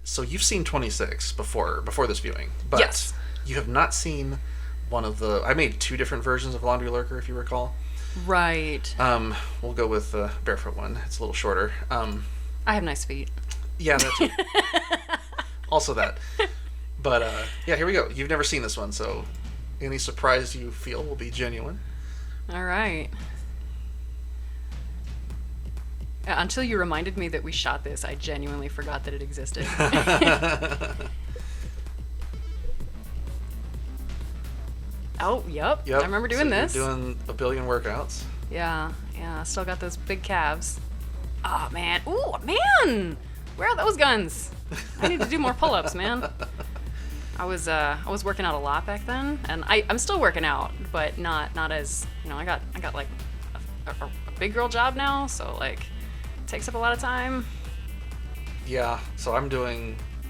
So you've seen 26 before this viewing, but Yes. you have not seen one of the. I made 2 different versions of Laundry Lurker, if you recall. Right. We'll go with the Barefoot one. It's a little shorter. I have nice feet. Yeah, that too. Also that. But yeah, here we go. You've never seen this one, so any surprise you feel will be genuine. All right. Until you reminded me that we shot this, I genuinely forgot that it existed. Oh, yep. I remember doing this. You're doing a billion workouts. Yeah. Still got those big calves. Oh, man. Ooh, man! Where are those guns? I need to do more pull-ups, man. I was working out a lot back then, and I'm still working out, but not as, I got like a big girl job now, so like it takes up a lot of time. Yeah, so I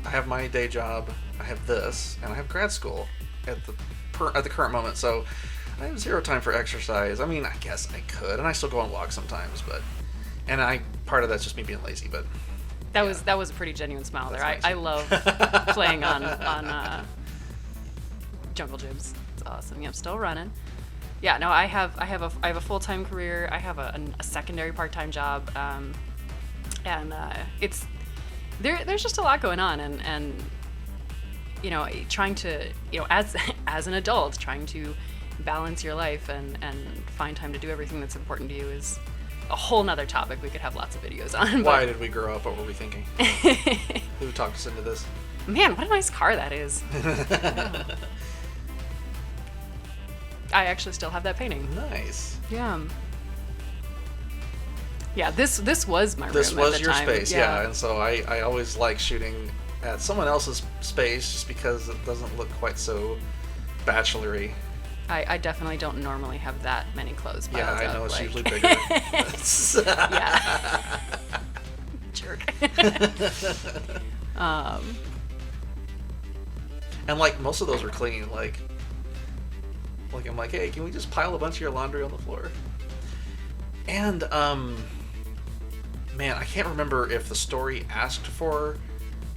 have my day job, I have this, and I have grad school at the current moment, so I have 0 time for exercise. I mean, I guess I could, and I still go on walks sometimes, but part of that's just me being lazy, but that was a pretty genuine smile there. Nice. I love playing on jungle gyms. It's awesome. Yeah, I'm still running. Yeah, no, I have a full-time career. I have a secondary part-time job, and it's there's just a lot going on, and trying to as an adult, trying to balance your life and find time to do everything that's important to you is a whole nother topic we could have lots of videos on. Why did we grow up? What were we thinking? Who talked us into this? Man, what a nice car that is. Yeah. I actually still have that painting. Nice. Yeah. Yeah, this was my room This was at the your time. space, yeah. And so I always like shooting at someone else's space just because it doesn't look quite so bachelory. I definitely don't normally have that many clothes piled up. Yeah, I know, it's like... usually bigger. Yeah. Jerk. And like most of those were clean. Like I'm like, hey, can we just pile a bunch of your laundry on the floor? And man, I can't remember if the story asked for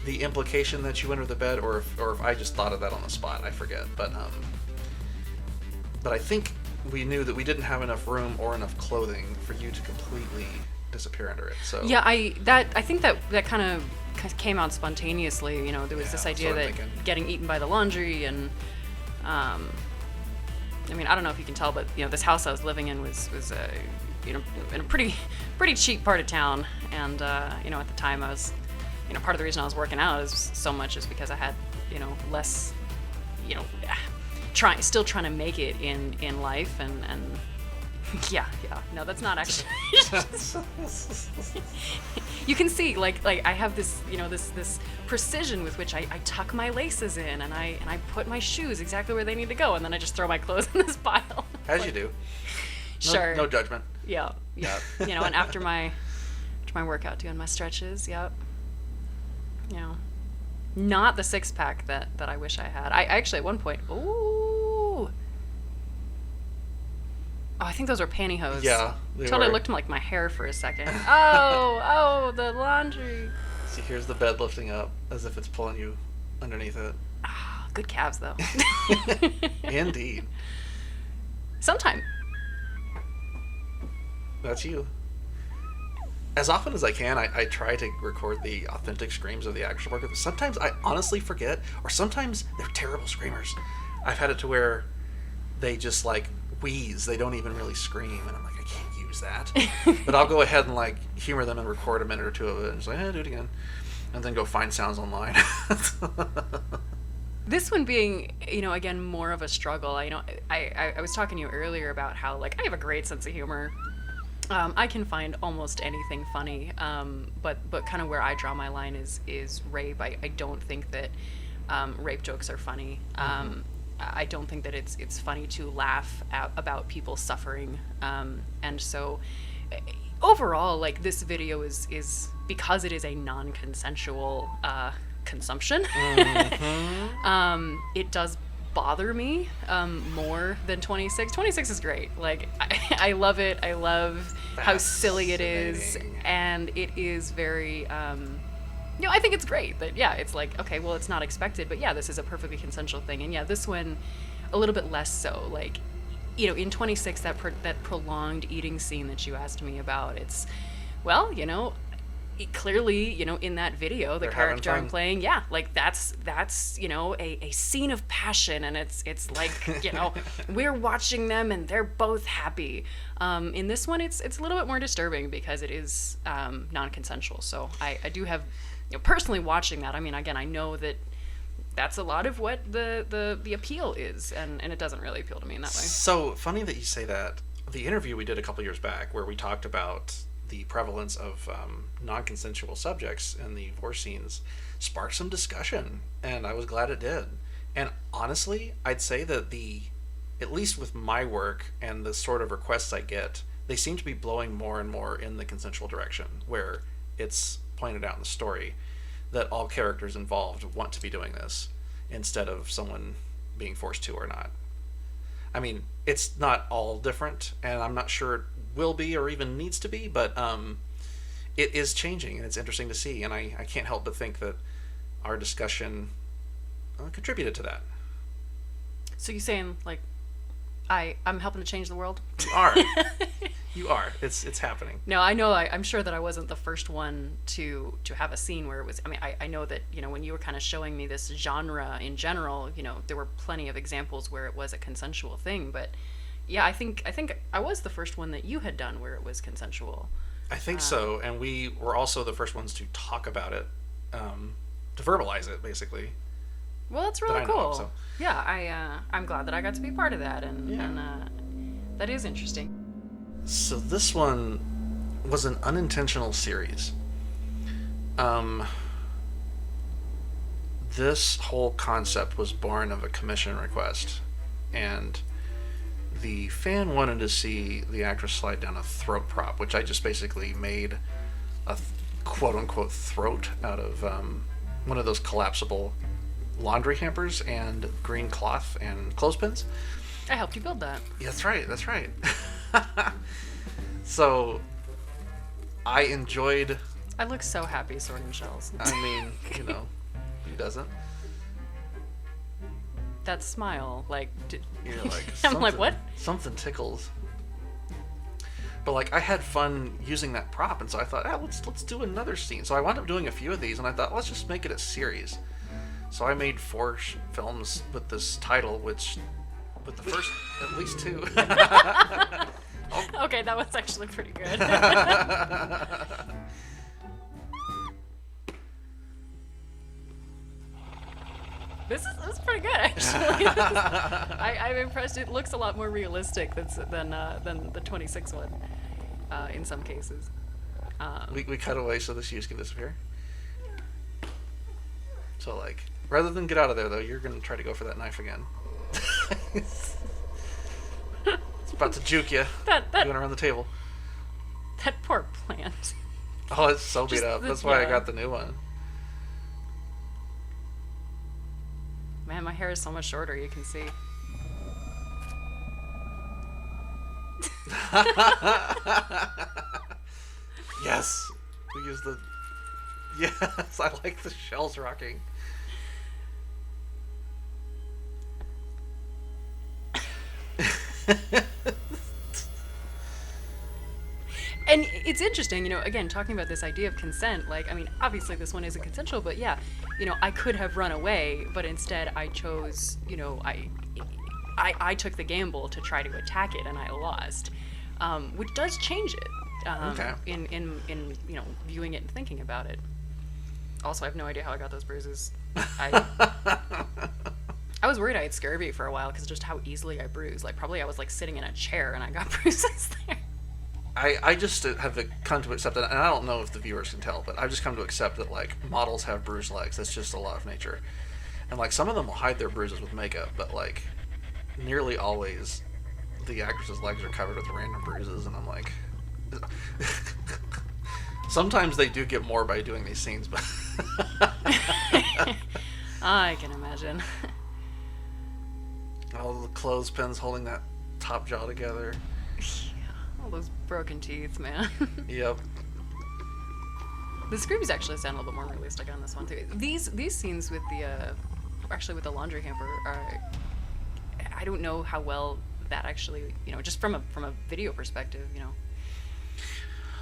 the implication that you enter the bed, or if I just thought of that on the spot. I forget, but I think we knew that we didn't have enough room or enough clothing for you to completely disappear under it. So yeah, I think that kind of came out spontaneously. There was this idea that getting eaten by the laundry, and I mean, I don't know if you can tell, but this house I was living in was in a pretty cheap part of town, and at the time I was, part of the reason I was working out is so much is because I had less, still trying to make it in life, and yeah, no, that's not actually. You can see like I have this this precision with which I tuck my laces in, and I put my shoes exactly where they need to go, and then I just throw my clothes in this pile. As you do. Sure. No judgment. Yeah. And after my workout, doing my stretches. Yep. Not the 6-pack that I wish I had. I actually at one point. Ooh. Oh, I think those were pantyhose. Yeah. Totally looked like my hair for a second. Oh, the laundry. See, here's the bed lifting up as if it's pulling you underneath it. Oh, good calves, though. Indeed. Sometime. That's you. As often as I can, I try to record the authentic screams of the actual worker. Sometimes I honestly forget, or sometimes they're terrible screamers. I've had it to where they just like wheeze. They don't even really scream, and I'm like, I can't use that. But I'll go ahead and like humor them and record a minute or two of it, and just like, do it again, and then go find sounds online. This one being, again, more of a struggle. I was talking to you earlier about how like I have a great sense of humor. I can find almost anything funny, but kind of where I draw my line is rape. I don't think that rape jokes are funny. I don't think that it's funny to laugh about people suffering, and so overall, like this video is because it is a non-consensual consumption. Mm-hmm. It does bother me more than 26. 26 is great. Like I love it. I love how silly it is, and it is very I think it's great that, yeah, it's like, okay, well, it's not expected, but yeah, this is a perfectly consensual thing. And yeah, this one, a little bit less so. Like, in 26, that prolonged eating scene that you asked me about, it's, well, clearly, in that video, the They're having character I'm fun. playing, yeah, like that's a scene of passion, and it's like, we're watching them and they're both happy. In this one, it's a little bit more disturbing because it is non-consensual. So I do have, personally watching that. I mean, again, I know that that's a lot of what the appeal is, and it doesn't really appeal to me in that way. So funny that you say that. The interview we did a couple years back, where we talked about the prevalence of non-consensual subjects in the vore scenes, sparked some discussion, and I was glad it did. And honestly, I'd say that at least with my work and the sort of requests I get, they seem to be blowing more and more in the consensual direction, where it's pointed out in the story that all characters involved want to be doing this, instead of someone being forced to or not. I mean, it's not all different, and I'm not sure it will be or even needs to be, but it is changing, and it's interesting to see, and I can't help but think that our discussion contributed to that. So you saying, like, I'm helping to change the world? You are. You are. It's happening. No, I know. I'm sure that I wasn't the first one to have a scene where it was. I mean, I know that when you were kind of showing me this genre in general, there were plenty of examples where it was a consensual thing. But yeah, I think I was the first one that you had done where it was consensual. I think so, and we were also the first ones to talk about it, to verbalize it, basically. Well, that's really cool. Of, so. Yeah, I'm glad that I got to be part of that, and that is interesting. So this one was an unintentional series. This whole concept was born of a commission request, and the fan wanted to see the actress slide down a throat prop, which I just basically made a quote-unquote throat out of one of those collapsible laundry hampers and green cloth and clothespins. I helped you build that. Yeah, that's right. So I enjoyed... I look so happy sorting shells. I mean, who doesn't? That smile, like... You're like... I'm like, what? Something tickles. But like, I had fun using that prop, and so I thought, let's do another scene. So I wound up doing a few of these, and I thought, let's just make it a series. So I made 4 films with this title, which, with the first, at least 2. Okay, that was actually pretty good. This is pretty good, actually. I'm impressed. It looks a lot more realistic than the 26 one, in some cases. We cut away so the shoes can disappear. So like, rather than get out of there though, you're gonna try to go for that knife again. It's about to juke you. Going around the table. That poor plant. Oh, it's so beat up. That's why I got the new one. Man, my hair is so much shorter, you can see. Yes. We use the... Yes, I like the shells rocking. And it's interesting, again, talking about this idea of consent, like, I mean, obviously this one isn't consensual, but yeah, I could have run away, but instead I chose, I took the gamble to try to attack it, and I lost, which does change it, Okay. in viewing it and thinking about it. Also, I have no idea how I got those bruises. I was worried I had scurvy for a while because just how easily I bruise. Like, probably I was like sitting in a chair and I got bruises there. I just have come to accept that, and I don't know if the viewers can tell, but I've just come to accept that, like, models have bruised legs. That's just a law of nature. And, like, some of them will hide their bruises with makeup, but, like, nearly always the actress's legs are covered with random bruises, and I'm like... Sometimes they do get more by doing these scenes, but... I can imagine. All the clothespins holding that top jaw together. All those broken teeth, man. Yep. The screams actually sound a little bit more realistic on this one too. These scenes with the actually with the laundry hamper are, I don't know how well that actually, just from a video perspective,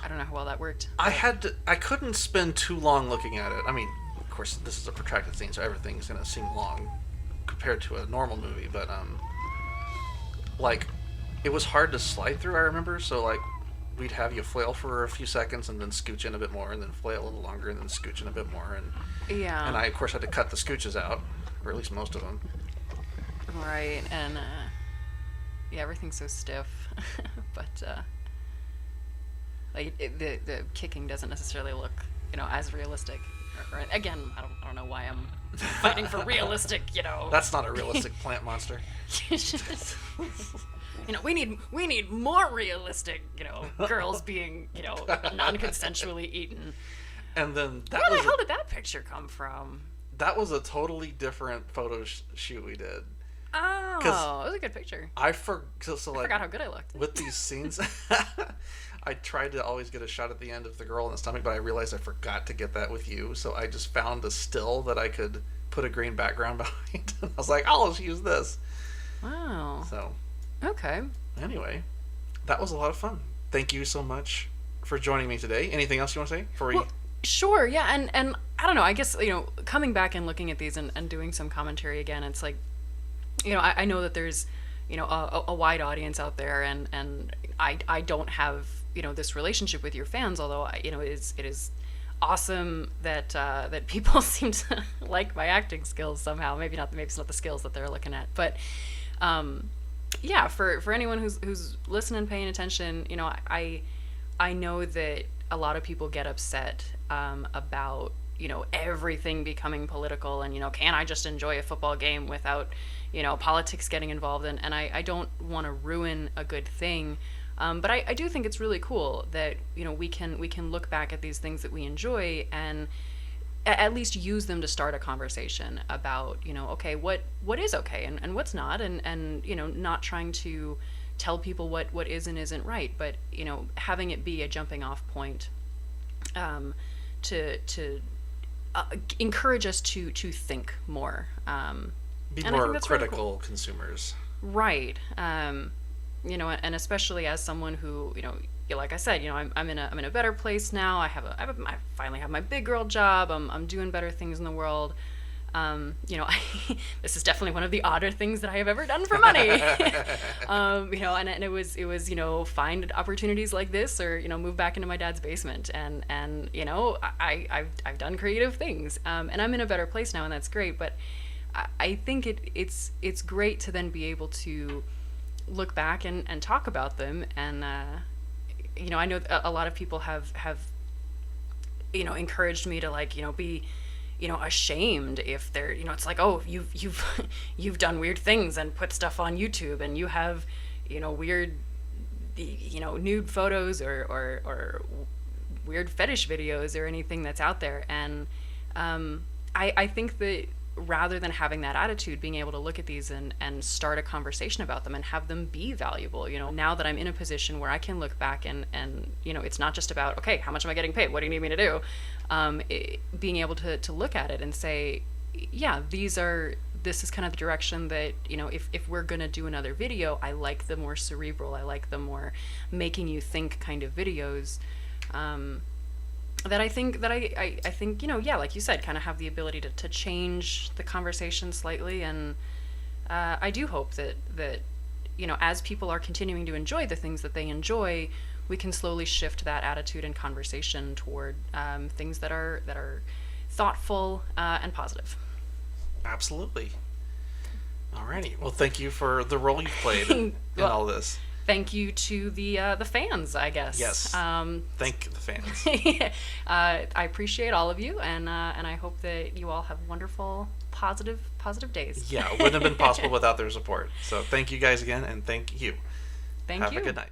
I don't know how well that worked. I couldn't spend too long looking at it. I mean, of course, this is a protracted scene, so everything's gonna seem long compared to a normal movie. But like, it was hard to slide through. I remember, so like, we'd have you flail for a few seconds and then scooch in a bit more, and then flail a little longer, and then scooch in a bit more, and yeah. And I, of course, had to cut the scooches out, or at least most of them. Right, and yeah, everything's so stiff, but like the kicking doesn't necessarily look, as realistic. Or, again, I don't know why I'm fighting for realistic, That's not a realistic plant monster. We need more realistic, girls being, non-consensually eaten. And then where the hell did that picture come from? That was a totally different photo shoot we did. Oh, it was a good picture. I forgot how good I looked. With these scenes, I tried to always get a shot at the end of the girl in the stomach, but I realized I forgot to get that with you, so I just found a still that I could put a green background behind. I was like, I'll just use this. Wow. So. Okay. Anyway, that was a lot of fun. Thank you so much for joining me today. Anything else you want to say before we... Sure, yeah, and I don't know, I guess, coming back and looking at these and doing some commentary again, it's like, I know that there's, a wide audience out there, and I don't have, this relationship with your fans, although, it is awesome that that people seem to like my acting skills somehow. Maybe it's not the skills that they're looking at, but yeah, for anyone who's listening, paying attention, I know that a lot of people get upset about everything becoming political, and can I just enjoy a football game without politics getting involved, and I don't want to ruin a good thing, but I do think it's really cool that we can look back at these things that we enjoy and at least use them to start a conversation about okay, what is okay and what's not, and not trying to tell people what is and isn't right, but having it be a jumping off point to encourage us to think more, be more critical, really cool. Consumers, right? And especially as someone who like I said, I'm in a better place now. I finally have my big girl job. I'm doing better things in the world. This is definitely one of the odder things that I have ever done for money. And it was find opportunities like this, or move back into my dad's basement, and I've done creative things, and I'm in a better place now, and that's great. But I think it's great to then be able to look back and talk about them, and I know a lot of people have encouraged me to be ashamed if they're it's like, oh, you've done weird things and put stuff on YouTube, and you have weird nude photos or weird fetish videos or anything that's out there, and I think that rather than having that attitude, being able to look at these and start a conversation about them and have them be valuable, now that I'm in a position where I can look back and it's not just about, okay, how much am I getting paid? What do you need me to do? Being able to look at it and say, yeah, this is kind of the direction that, if we're going to do another video, I like the more cerebral, I like the more making you think kind of videos, that I think yeah, like you said, kind of have the ability to change the conversation slightly, and I do hope that as people are continuing to enjoy the things that they enjoy, we can slowly shift that attitude and conversation toward things that are thoughtful and positive. Absolutely. Alrighty. Well, thank you for the role you played in all this. Thank you to the fans, I guess. Yes. Thank the fans. I appreciate all of you, and I hope that you all have wonderful, positive days. Yeah, it wouldn't have been possible without their support. So thank you guys again, and thank you. Thank you. Have a good night.